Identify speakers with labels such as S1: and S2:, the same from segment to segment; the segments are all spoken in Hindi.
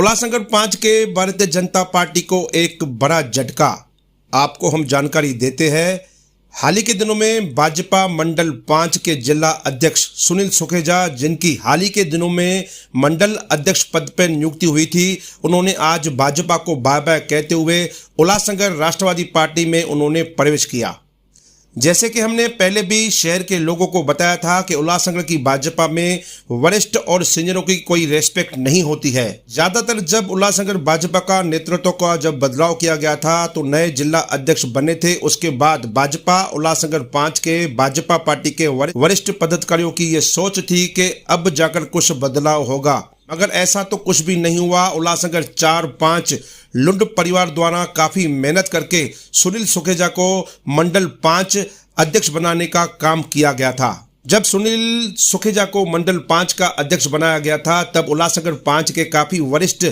S1: उल्लासनगर 5 के भारतीय जनता पार्टी को एक बड़ा झटका। आपको हम जानकारी देते हैं। हाल ही के दिनों में भाजपा मंडल 5 के जिला अध्यक्ष सुनील सुखेजा, जिनकी हाल ही के दिनों में मंडल अध्यक्ष पद पर नियुक्ति हुई थी, उन्होंने आज भाजपा को बाय बाय कहते हुए उल्लासनगर राष्ट्रवादी पार्टी में उन्होंने प्रवेश किया। जैसे कि हमने पहले भी शहर के लोगों को बताया था कि उल्लासनगर की भाजपा में वरिष्ठ और सीनियरों की कोई रेस्पेक्ट नहीं होती है। ज्यादातर जब उल्लासनगर भाजपा का नेतृत्व का जब बदलाव किया गया था तो नए जिला अध्यक्ष बने थे। उसके बाद भाजपा उल्लासनगर 5 के भाजपा पार्टी के वरिष्ठ पदाधिकारियों की ये सोच थी कि अब जाकर कुछ बदलाव होगा, मगर ऐसा तो कुछ भी नहीं हुआ। उल्लासनगर 4-5 लुंड परिवार द्वारा काफी मेहनत करके सुनील सुखेजा को मंडल 5 अध्यक्ष बनाने का काम किया गया था। जब सुनील सुखेजा को मंडल 5 का अध्यक्ष बनाया गया था तब उल्लासनगर 5 के काफी वरिष्ठ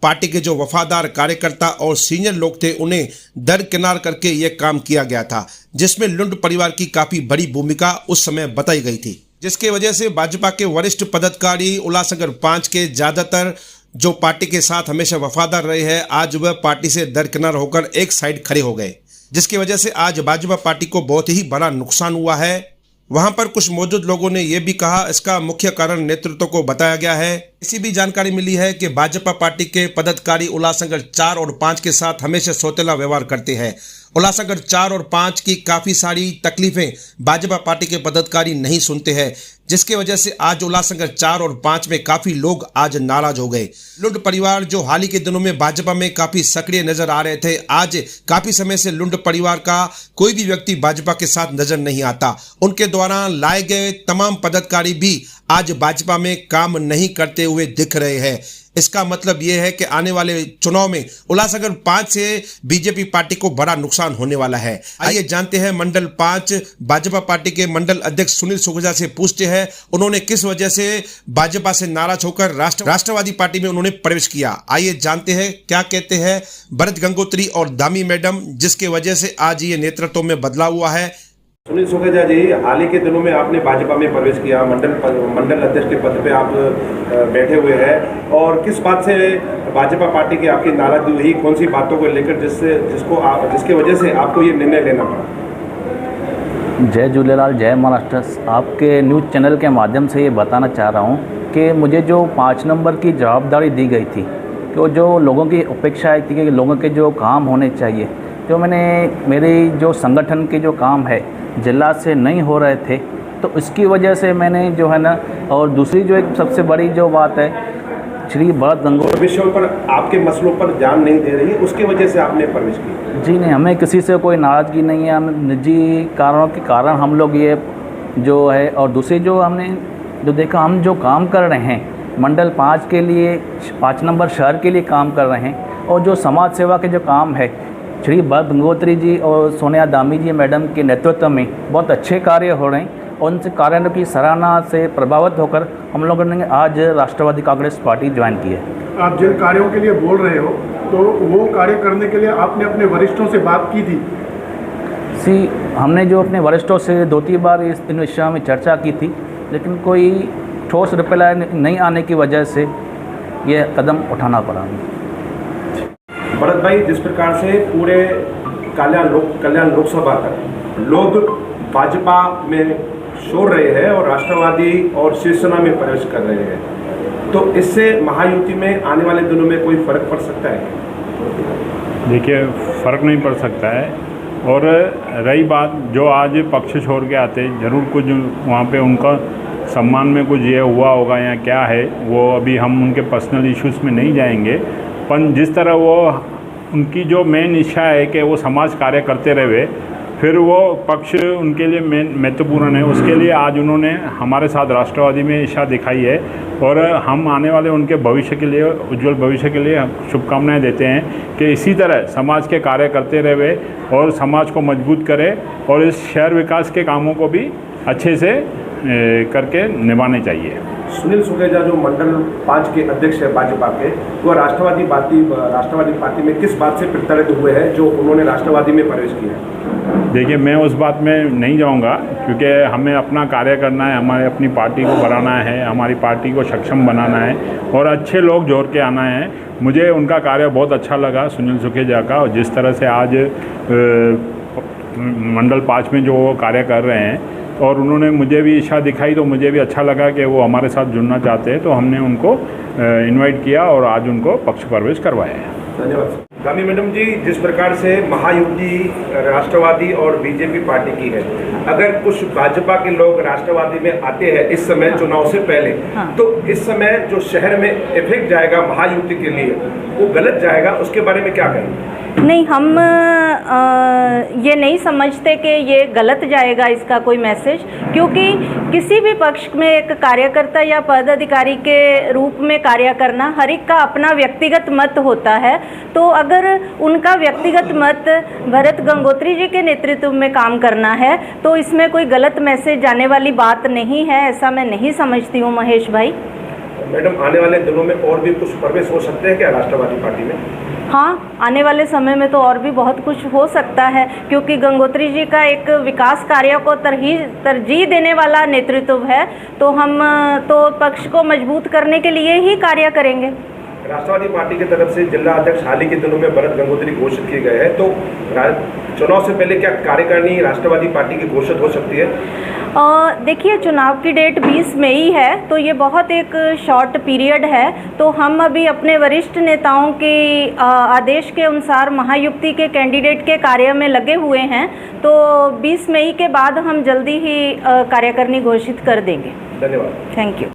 S1: पार्टी के जो वफादार कार्यकर्ता और सीनियर लोग थे उन्हें दरकिनार करके यह काम किया गया था, जिसमें लुंड परिवार की काफी बड़ी भूमिका उस समय बताई गई थी, जिसके वजह से भाजपा के वरिष्ठ पदाधिकारी उल्लासनगर 5 के ज्यादातर जो पार्टी के साथ हमेशा वफादार रहे हैं, आज वह पार्टी से दरकिनार होकर एक साइड खड़े हो गए, जिसकी वजह से आज भाजपा पार्टी को बहुत ही बड़ा नुकसान हुआ है। वहां पर कुछ मौजूद लोगों ने यह भी कहा, इसका मुख्य कारण नेतृत्व को बताया गया है। ऐसी भी जानकारी मिली है कि भाजपा पार्टी के पदाधिकारी उल्लासनगर 4 और 5 के साथ हमेशा सौतेला व्यवहार करते हैं। उल्लासनगर 4 और 5 की काफी सारी तकलीफें भाजपा पार्टी के पदाधिकारी नहीं सुनते हैं, जिसकी वजह से आज उल्लासनगर 4 और 5 में काफी लोग आज नाराज हो गए। लुंड परिवार जो हाल ही के दिनों में भाजपा में काफी सक्रिय नजर आ रहे थे, आज काफी समय से लुंड परिवार का कोई भी व्यक्ति भाजपा के साथ नजर नहीं आता। उनके द्वारा लाए गए तमाम पदाधिकारी भी आज भाजपा में काम नहीं करते हुए दिख रहे हैं। इसका मतलब यह है कि आने वाले चुनाव में उल्लासनगर 5 से बीजेपी पार्टी को बड़ा नुकसान होने वाला है। आइए जानते हैं मंडल 5 भाजपा पार्टी के मंडल अध्यक्ष सुनील सुखेजा से पूछते हैं, उन्होंने किस वजह से भाजपा से नाराज होकर राष्ट्रवादी पार्टी में उन्होंने प्रवेश किया। आइए जानते हैं क्या कहते हैं भरत गंगोत्री और दामी मैडम, जिसके वजह से आज ये नेतृत्व में बदलाव हुआ है।
S2: सुनील सुखेजा जी, हाल ही के दिनों में आपने भाजपा में प्रवेश किया, मंडल अध्यक्ष के पद पे आप बैठे हुए हैं, और किस बात से भाजपा पार्टी की आपकी नाराजगी हुई, कौन सी बातों को लेकर जिसके वजह से आपको ये निर्णय लेना पड़ा?
S3: जय झूलेलाल, जय महाराष्ट्र। आपके न्यूज़ चैनल के माध्यम से ये बताना चाह रहा हूँ कि मुझे जो 5 नंबर की जवाबदारी दी गई थी, तो जो लोगों की अपेक्षा थी कि लोगों के जो काम होने चाहिए, जो मेरी जो संगठन के जो काम है जिला से नहीं हो रहे थे, तो इसकी वजह से मैंने जो है ना, और दूसरी जो एक सबसे बड़ी जो बात है, श्री भरत गंगोत्री
S2: विषयों पर आपके मसलों पर ध्यान नहीं दे रही है, उसकी वजह से आपने प्रवेश किया?
S3: जी नहीं, हमें किसी से कोई नाराज़गी नहीं है। हम निजी कारणों के कारण हम लोग ये जो है, और दूसरी जो हमने जो देखा, हम जो काम कर रहे हैं मंडल 5 के लिए, 5 नंबर शहर के लिए काम कर रहे हैं, और जो समाज सेवा के जो काम है, श्री भरत गंगोत्री जी और सोनिया दामी जी मैडम के नेतृत्व में बहुत अच्छे कार्य हो रहे हैं, और उनसे कार्यों की सराहना से प्रभावित होकर हम लोगों ने आज राष्ट्रवादी कांग्रेस पार्टी ज्वाइन की है।
S4: आप जिन कार्यों के लिए बोल रहे हो, तो वो कार्य करने के लिए आपने अपने वरिष्ठों से बात की थी?
S3: हमने जो अपने वरिष्ठों से 2-3 बार इन विषयों में चर्चा की थी, लेकिन कोई ठोस रिप्लाई नहीं आने की वजह से ये कदम उठाना पड़ा।
S2: भरत भाई, जिस प्रकार से पूरे कल्याण लोकसभा तक लोग भाजपा में छोड़ रहे हैं और राष्ट्रवादी और शिवसेना में प्रवेश कर रहे हैं, तो इससे महायुति में आने वाले दिनों में कोई फर्क पड़ सकता है?
S5: देखिए, फर्क नहीं पड़ सकता है। और रही बात जो आज पक्ष छोड़ के आते, ज़रूर कुछ वहाँ पे उनका सम्मान में कुछ ये हुआ होगा या क्या है, वो अभी हम उनके पर्सनल इश्यूज़ में नहीं जाएंगे। पर जिस तरह वो उनकी जो मेन इच्छा है कि वो समाज कार्य करते रहे, फिर वो पक्ष उनके लिए मेन महत्वपूर्ण है, उसके लिए आज उन्होंने हमारे साथ राष्ट्रवादी में इच्छा दिखाई है, और हम आने वाले उनके भविष्य के लिए, उज्जवल भविष्य के लिए शुभकामनाएं देते हैं कि इसी तरह समाज के कार्य करते रहे और समाज को मजबूत करे, और इस शहर विकास के कामों को भी अच्छे से करके निभाने चाहिए।
S2: सुनील सुखेजा जो मंडल 5 के अध्यक्ष है भाजपा के, वो राष्ट्रवादी पार्टी में किस बात से प्रताड़ित हुए हैं जो उन्होंने राष्ट्रवादी में प्रवेश किया?
S5: देखिए, मैं उस बात में नहीं जाऊंगा क्योंकि हमें अपना कार्य करना है, हमारे अपनी पार्टी को बढ़ाना है, हमारी पार्टी को सक्षम बनाना है और अच्छे लोग जोड़ के आना है। मुझे उनका कार्य बहुत अच्छा लगा सुनील सुखेजा का, और जिस तरह से आज मंडल 5 में जो वो कार्य कर रहे हैं और उन्होंने मुझे भी इच्छा दिखाई तो मुझे भी अच्छा लगा कि वो हमारे साथ जुड़ना चाहते हैं, तो हमने उनको इनवाइट किया और आज उनको पक्ष प्रवेश करवाया है।
S2: धन्यवाद। गामी मैडम जी, जिस प्रकार से महायुति राष्ट्रवादी और बीजेपी पार्टी की है, अगर कुछ भाजपा के लोग राष्ट्रवादी में आते हैं इस समय चुनाव से पहले, तो इस समय जो शहर में इफेक्ट जाएगा महायुति के लिए वो गलत जाएगा, उसके बारे में क्या कहें?
S6: नहीं, हम ये नहीं समझते कि ये गलत जाएगा इसका कोई मैसेज, क्योंकि किसी भी पक्ष में एक कार्यकर्ता या पदाधिकारी के रूप में कार्य करना हर एक का अपना व्यक्तिगत मत होता है। तो अगर उनका व्यक्तिगत मत भरत गंगोत्री जी के नेतृत्व में काम करना है तो इसमें कोई गलत मैसेज जाने वाली बात नहीं है, ऐसा मैं नहीं समझती हूँ महेश भाई।
S2: मैडम, आने वाले दिनों में और भी कुछ प्रवेश हो सकते हैं क्या राष्ट्रवादी पार्टी में?
S6: हाँ, आने वाले समय में तो और भी बहुत कुछ हो सकता है, क्योंकि गंगोत्री जी का एक विकास कार्य को तरजीह देने वाला नेतृत्व है, तो हम तो पक्ष को मजबूत करने के लिए ही कार्य करेंगे।
S2: राष्ट्रवादी पार्टी की तरफ से जिला अध्यक्ष हाल ही के दिनों में भरत गंगोत्री घोषित किए गए हैं, तो चुनाव से पहले क्या कार्यकारिणी राष्ट्रवादी पार्टी की घोषित हो सकती है?
S6: देखिए, चुनाव की डेट 20 मई है, तो ये बहुत एक शॉर्ट पीरियड है, तो हम अभी अपने वरिष्ठ नेताओं के आदेश के अनुसार महायुति के कैंडिडेट के कार्य में लगे हुए हैं, तो 20 मई के बाद हम जल्दी ही कार्यकारिणी घोषित कर देंगे।
S2: धन्यवाद।
S6: Thank you.